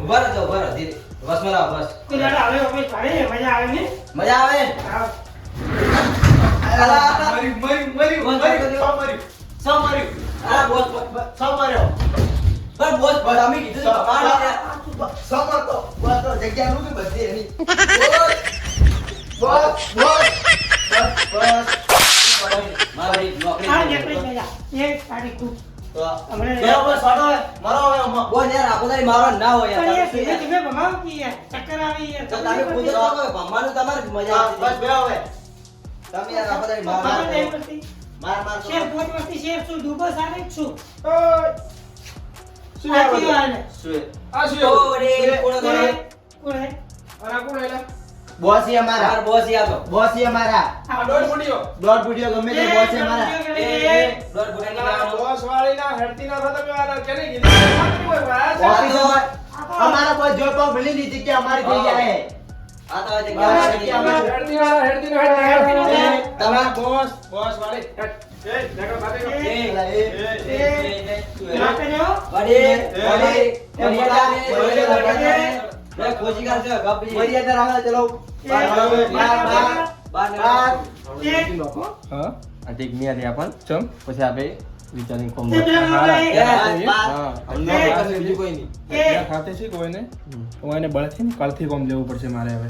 ઉભા રહો ધીરે બસ માં લાવો બસ તું દાડા હવે ઓફિસ ભાડે મજા આવે ને મજા આવે બોસ અમે કીધું જગ્યા નું બધી એની મારી નોકરી આ નીકળી ગયા એક તારીખ તું બોસ યાર આખો દાડી મારવા ના હોય પણ યાર એ ધીમે ધીમે ભમાવ કી યાર ચક્કર આવી યાર તો તમે ખુદ જ કહો ભમવાનું તમારે જ મજા આવે બસ બેહો હવે તમે યાર આખો દાડી માર માર શેર પોચ વસ્તી શેર છું ડૂબો સારે જ છું શું આ કયો હાલે સુએ આ શું ઓરે કોણ કરે કોણ હે અરે કોણ એલા બોસ ઈ અમારા બોસ ઈ આતો બોસ ઈ અમારા આ દોડ મુડીયો ગમે તે બોસ ઈ અમારા દોડ આ બોસ વાળી ના હેડતી ના થતા મે આના કેને કીધું કોઈ ભાઈ ઓફિસમાં અમારા બોસ જો તો ભલી ની જગ્યા અમારી થઈ જાય આ તો જગ્યા હેડતી ના તમારા બોસ વાળી એ દેખો બાતે मैं खोजी कर से गप बढ़िया तरह से चलो बार હા આ ટેક મી આલી આપણ ચમ પછી આપે વિચારિંગ કોમ બીજું કોઈ નહીં ખાતે છે કોઈને કોઈને બળથી ને કાલથી કોમ લેવું પડશે મારે હવે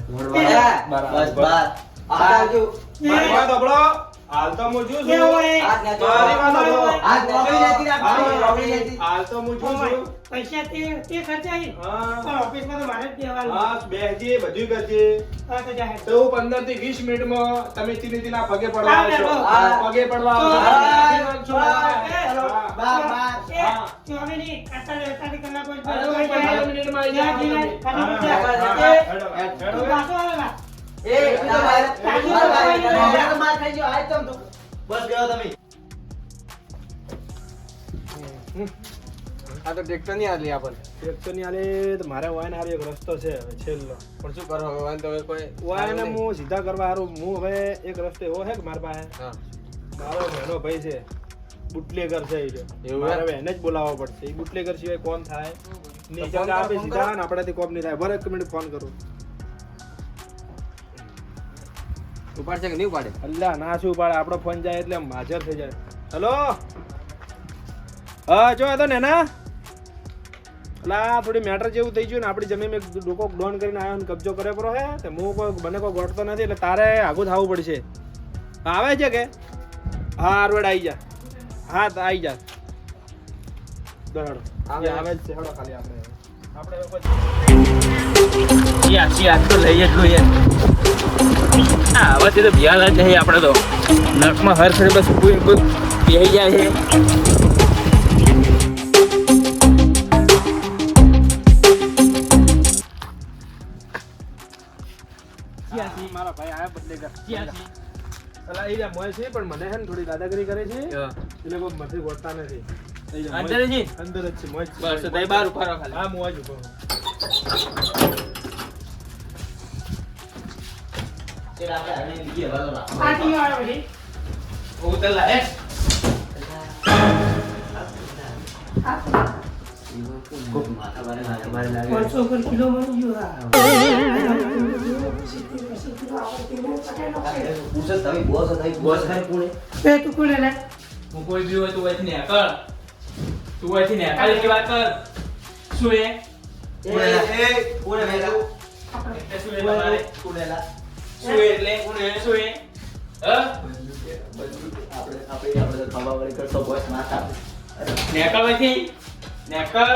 બસ બાર આવજો મારી વાત સાંભળો હાલ તો હું છું આજ ના મારી વાત સાંભળો આજ નોકરી જતી રાખવાની નોકરી જતી હાલ તો હું છું પૈસા તે ખર્ચાઈ હા પણ ઓફિસમાં તો મારે જ દેવાનું હા બેસજે બધું કરજે હા તો જાહેર તો 15 થી 20 મિનિટમાં તમે તીના પગે પડવા હા, આવશો હા. પગે પડવા આવશો બાર બાર તું હવે નહીં આટલા કલાકો જ અરે તો બેઠો 15 મિનિટમાં આવી જાવ તું પાછો આવેલા એ માર ખાઈ ગયો આજ તમ તો બસ ગયો તમે આ તો ટ્રેક્ટર ની આલી આપણ ટ્રેક્ટર ની આલે તો મારે વાયન હારી એક રસ્તો છે હવે છેલ્લો પણ શું કરો હવે વાંધો હવે કોઈ વાયન હું સીધા કરવા હારું હું હવે એક રસ્તે એવો છે કે મારા પાસે હા મારો નાનો ભાઈ છે બુટલેગર છે એ એવું મારે હે? હવે એને જ બોલાવવો પડશે એ બુટલેગર સિવાય કોણ થાય નહીં ફોન કે આપે કરો, સીધા ને આપણાથી કોમ નહીં થાય બરાબર એક મિનિટ ફોન કરું ઉપાડ છે કે નહીં ઉપાડે અલ્લા ના શું પાડે આપણો ફોન જાય એટલે આમ હાજર થઈ જાય હેલો હા જો હતો ને ના અલા થોડી મેટર જેવું થઈ ગયું ને આપણી જમીન એક ડોકો ડોન કરીને આવ્યો ને કબજો કરે પરો હે તે હું કોઈ મને કોઈ ગોઠતો નથી એટલે તારે આગું થવું પડશે આવે છે કે હા આરવડ આવી જા હા તો આવી જા દોડો આવે જ છે હેડો ખાલી આપણે યાર તો લઈ જ જોઈએ હા હવે તો બિયાર જ નહીં આપણે તો નખમાં હર ફરે બસ કોઈ બેહી જાય છે મારા ભાઈ આયા બદલેગર અલા એ રહ્યા મોય છે પણ મને હે ને થોડી દાદાગીરી કરે છે એટલે કોઈ મથી ગોઠતા નથી એ રહ્યા અંદર જ છે? અંદર જ છે મોય જ છે. બસ તો બહાર ઉભા રહો ખાલી હા મોય જ ઉભો છું. આ કયો આવ્યો છે ઉતરલા હે પાંચસો ઉપર કિલો મળી ગયું હા તું કોને લે હું કોઈ બી હોય તું અહીંથી નીકળ તું અહીંથી નીકળ એટલી વાત કર શું એ એટલે શું એ તમારે શું એ એટલે શું એ નીકળ અહીંથી નીકળ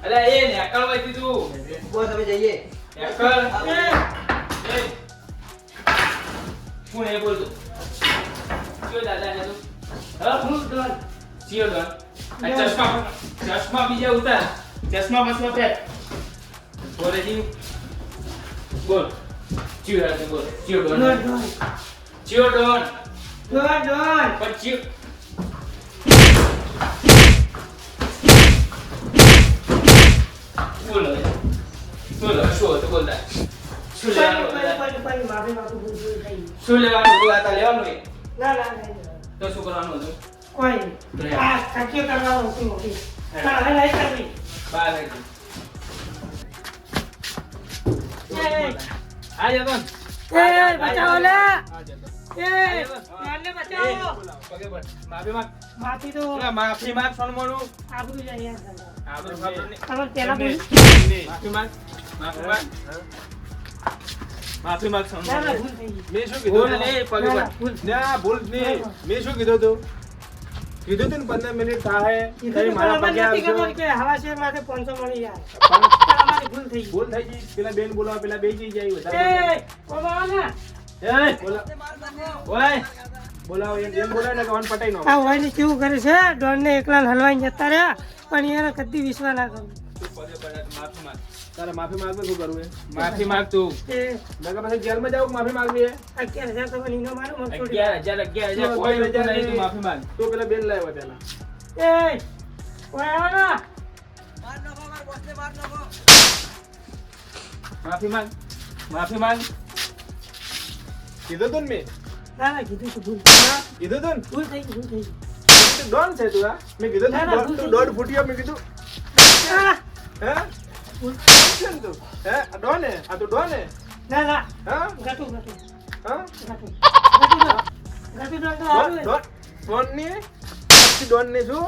અલ્યા એ નીકળ અહીંથી તું જઈએ નીકળ એ કોણ એ બોલ તું શું દાદા ને તું હા હું ડોન સિયો ડોન આ ચશ્મા બીજા ઉતાર ચશ્મા બસમાં પહેર બોલે જી બોલ ચિયો હાથે બોલ ચિયો ડોન ચિયો ડોન પણ ચિયો બોલો બોલો શું હતું બોલતા શું લેવાનું શું લેવાનું તું આ લેવાનું એ તો શું કરવાનું હતું કોઈ આ કચ્યો કરવાનો નથી મોટી ના હવે નહીં કરવી બાર વાગી. આ જતો ને. એ બચાવો લે આ જતો. એ મને બચાવો પગે પડ. માફી માંગ. માથી તો ઓલા માફી માંગ સોનમોનું. આબરૂ જાય યાર આબરૂ ખબર નહીં. ખબર પેલા બોલ માફી માંગ. માફી માંગ. માફી માંગ ના સોનમોનું. ના ભૂલ થઈ ગઈ મેં શું ભૂલ કીધું નહીં, પગે ના, પડ. ભૂલ ના ભૂલ નહીં મેં શું કીધું તું કીધું તું ને 15 મિનિટ થાય તારી મારા પગે આવજો કે હવા શેર માટે 500 મળી જાય પણ પણ અમારી ભૂલ થઈ ગઈ ભૂલ થઈ ગઈ પેલા બેન બોલાવો પેલા બે જઈ જાય એ વધારે બોલાવો ને એય, ઓય, બોલાવો એમ બોલાવે ને કે ઓન પટાઈ નો આ વાયને કેવું કરે છે ડોનને એકલા હલવાઈ જતા રહ્યા પણ એને કદી વિશ્વાસ ના કરું તું પગે પડ, માફી માંગ. તારે માફી માંગવું શું કરવું માફી માંગ તું. એ નકર પછી જેલમાં જાવ માફી માંગવી 11,000 તો નીનો મારું મત છોડી 11,000 કોઈ વજન નહીં, તું માફી માંગ. તું પેલા બેન લાવ્યો પેલા એ ઓય આવો ને માફી માંગ. માફી માંગ. કીધું તું ને મેં ના ના કીધું તું ભૂલ કીધું તું ને ભૂલ થઈ ગઈ તું ડોન છે તું હા મેં કીધું ના, ના, તું ભૂલ થઈ દોઢ ફૂટ્યો મેં કીધું આ, હે ભૂલ. છે ને તું હે આ ડોન હે આ તું ડોન હે ના ના હા ગટુ ગટુ હા ગટુ ગટુ તો ડોન આવે ડોન ડોન ની પછી ડોન ની શું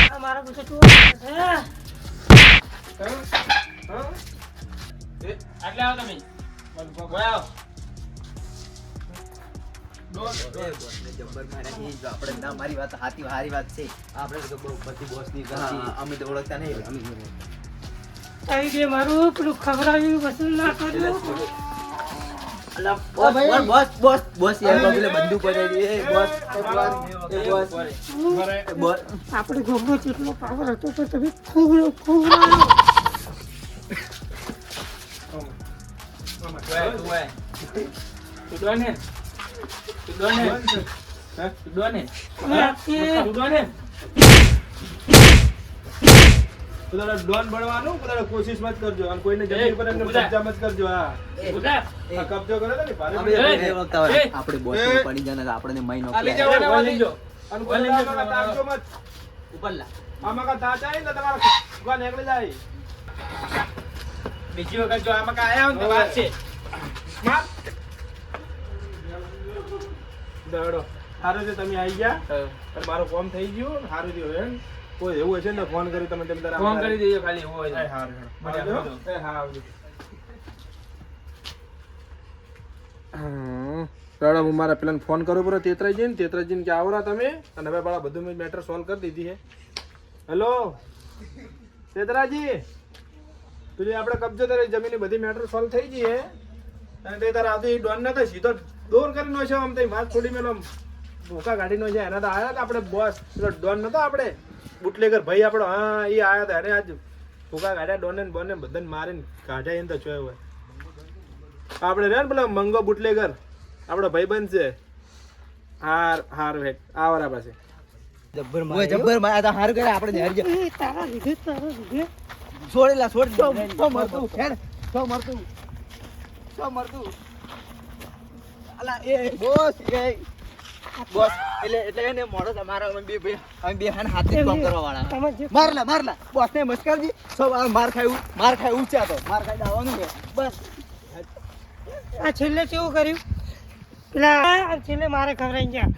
આ મારા પૂછે તું હા હા એ આટલે આવો તમે. ઓય આવો. આપણે ના મારી વાત હારી વાત છે આપણે તો બહુ બધી બોસ ની અમે તો ઓળખતા નહીં અમે આવી દે મારું પેલું ખવડાવ્યું વસૂલ ના કર્યું બોસ યાર બગલે બંદૂક પડાવી એ બોસ બોસ આપણે ગોગો જેટલો પાવર હતો તો તમે ખૂબ ઓય, તું ઓય. તું ડોન હે? તું ડોન હે? હે? તું ડોન હે? તું ડોન હે? પોતાનો ડોન બનવાનું પોતાનો કોશિશ મત કરજો અને કોઈને જમીન પર એમને ઉભા. કબજા મત કરજો હા ઉઠા. આ કબજો કરે તો ને ભારે અમે પડી એ, એ વખત આવે એ, આપણે બોસ એ. પડી જાય ને આપણને મહિનો આ લઈ જાઓ, આ લઈ જાઓ. અને કોઈ આમાં કાં તાકજો મત ઉપર લા આમાં કાં તાચ આવી ને તો તમારા ભગવાન એકલે જાય બીજી વખત જો આમાં કાંઈ આયા હોય ને તો વાત છે. માર દડો હારું છે તમે આવી ગયા અને મારું કામ થઈ ગયું હારું થયું હે કોઈ એવું હશે ને ફોન કરી તમે તેમ તારા ફોન કરી દેજો ખાલી એવું હોય તો. એ હારું મને આવજો. આપજો. એ હા આવજો દાડા હું મારા પેલાને ફોન કરું પડે તેતરાજીને કે આવરા તમે અને હવે બાળા બધું મેં મેટર સોલ્વ કરી દીધી છે હેલો તેતરાજી પેલી આપણે કબજો તારી જમીનની બધી મેટર સોલ્વ થઈ ગઈ હે અને તે તારા આવતી ડોન નતો સીધો દોર કરીને છે આમ તઈ વાત થોડી મેલો ભૂકા ગાડીનો છે એના તો આયા હતા આપણે બોસ પેલો ડોન નતો આપણે બુટલેગર ભાઈ આપણો હા એ આયા હતા એને આજ ભૂકા ગાડ્યા ડોન ને બોને બધાને મારીને કાઢ્યા એને તો જોયો હોય આપણે રે ને પેલા મંગો બુટલેગર આપણો ભાઈબંધ છે હાર હેક આવરા પાસે જબ્બર માયા તો હારું કરે આપણે નેહર ગયા એ તારા લીધે છોડેલા છોડ તો મરતું હેડ તો મરતું અલા એ બોસ એટલે એને મોડો તમારા અમે બે હાન હાથે કામ કરવા વાળા તમે જે મારલા બોસ ને મસ્કરજી સૌ માર ખાય ઊંચા તો માર ખાઈ આવવાનું ને બસ આ છેલ્લે કેવું કર્યું પેલા આ છેલ્લે મારે ખવડાવી ગયા